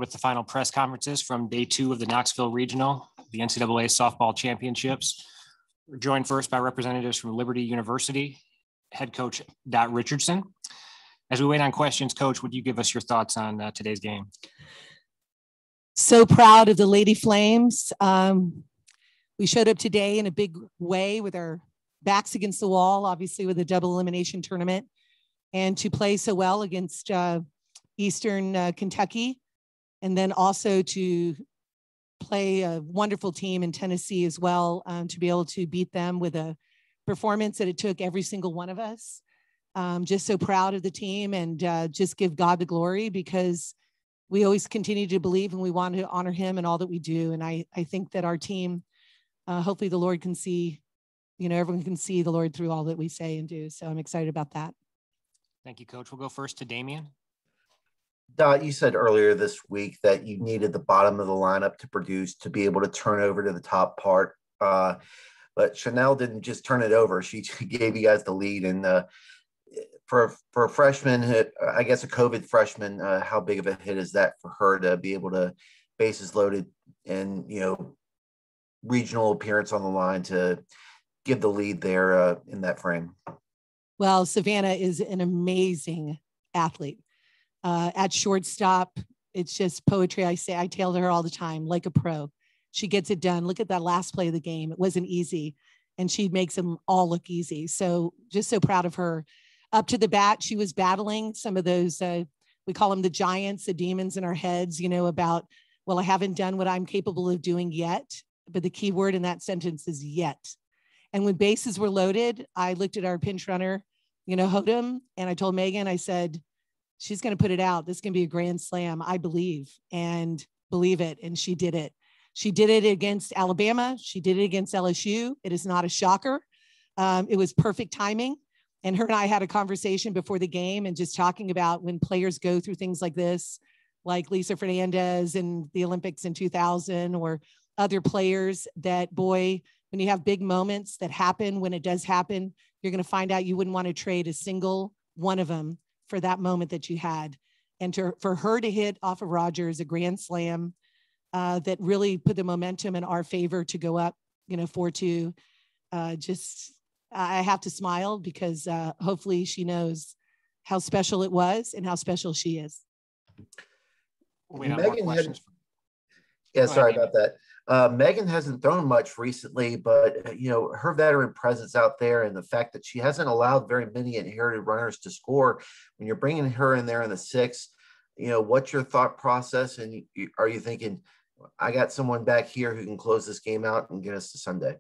with the final press conferences from day 2 of the Knoxville Regional, the NCAA Softball Championships. We're joined first by representatives from Liberty University, head coach Richardson. As we wait on questions, Coach, would you give us your thoughts on today's game? So proud of the Lady Flames. We showed up today in a big way with our backs against the wall, obviously with a double elimination tournament, and to play so well against Eastern Kentucky, and then also to play a wonderful team in Tennessee as well, to be able to beat them with a performance that it took every single one of us. Just so proud of the team, and just give God the glory, because we always continue to believe and we want to honor him in all that we do. And I think that our team, hopefully the Lord can see, everyone can see the Lord through all that we say and do. So I'm excited about that. Thank you, Coach. We'll go first to Damian. Dot, you said earlier this week that you needed the bottom of the lineup to produce, to be able to turn over to the top part. But Chanel didn't just turn it over. She gave you guys the lead. And for a freshman, I guess a COVID freshman, how big of a hit is that for her to be able to, bases loaded and, regional appearance on the line, to give the lead there in that frame? Well, Savannah is an amazing athlete. At shortstop, it's just poetry. I tell her all the time, like a pro. She gets it done. Look at that last play of the game. It wasn't easy, and she makes them all look easy. So just so proud of her. Up to the bat, she was battling some of those, we call them the giants, the demons in our heads, about, well, I haven't done what I'm capable of doing yet. But the key word in that sentence is yet. And when bases were loaded, I looked at our pinch runner, Hodem, and I told Megan, I said, she's going to put it out. This is going to be a grand slam, I believe, and believe it. And she did it. She did it against Alabama. She did it against LSU. It is not a shocker. It was perfect timing. And her and I had a conversation before the game, and just talking about when players go through things like this, like Lisa Fernandez in the Olympics in 2000, or other players, that, boy, when you have big moments that happen, when it does happen, you're going to find out you wouldn't want to trade a single one of them for that moment that you had. And for her to hit off of Rogers a grand slam that really put the momentum in our favor to go up, 4-2, I have to smile, because hopefully she knows how special it was and how special she is. Megan sorry about that. Megan hasn't thrown much recently, but her veteran presence out there, and the fact that she hasn't allowed very many inherited runners to score, when you're bringing her in there in the 6th, what's your thought process? And are you thinking, I got someone back here who can close this game out and get us to Sunday?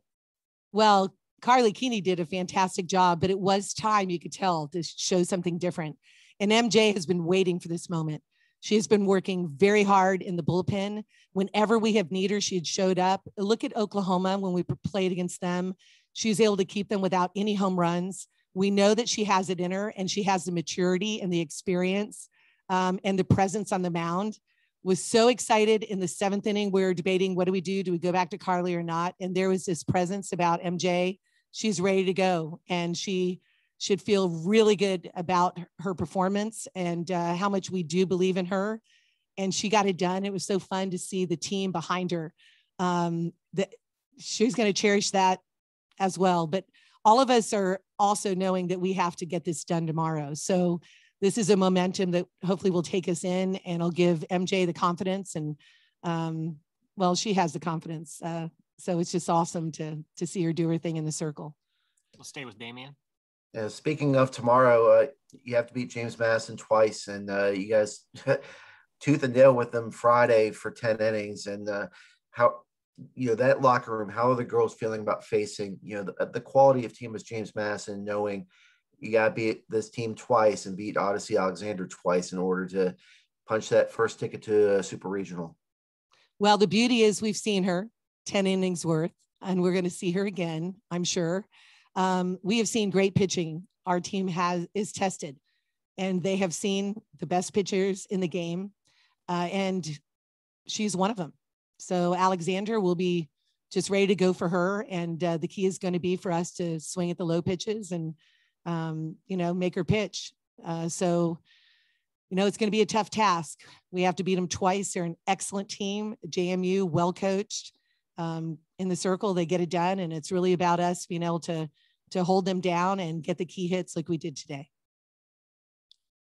Well, Carly Keeney did a fantastic job, but it was time, you could tell, to show something different. And MJ has been waiting for this moment. She has been working very hard in the bullpen. Whenever we have need her, she had showed up. Look at Oklahoma when we played against them. She was able to keep them without any home runs. We know that she has it in her, and she has the maturity and the experience and the presence on the mound. Was so excited in the 7th inning. We were debating, what do we do? Do we go back to Carly or not? And there was this presence about MJ. She's ready to go, and she should feel really good about her performance, and how much we do believe in her. And she got it done. It was so fun to see the team behind her. She's going to cherish that as well. But all of us are also knowing that we have to get this done tomorrow. So this is a momentum that hopefully will take us in, and it'll give MJ the confidence. And she has the confidence. So it's just awesome to see her do her thing in the circle. We'll stay with Damian. Speaking of tomorrow, you have to beat James Madison twice, and you guys tooth and nail with them Friday for 10 innings. And how, that locker room, how are the girls feeling about facing, the quality of team as James Madison, knowing you got to beat this team twice and beat Odyssey Alexander twice in order to punch that first ticket to a super regional? Well, the beauty is we've seen her 10 innings worth, and we're going to see her again, I'm sure. We have seen great pitching. Our team is tested, and they have seen the best pitchers in the game, and she's one of them. So Alexander will be just ready to go for her, and the key is going to be for us to swing at the low pitches and make her pitch. So you know, it's going to be a tough task. We have to beat them twice. They're an excellent team. JMU, well coached, in the circle, they get it done. And it's really about us being able to hold them down and get the key hits like we did today.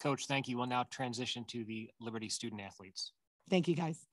Coach, thank you. We'll now transition to the Liberty student athletes. Thank you, guys.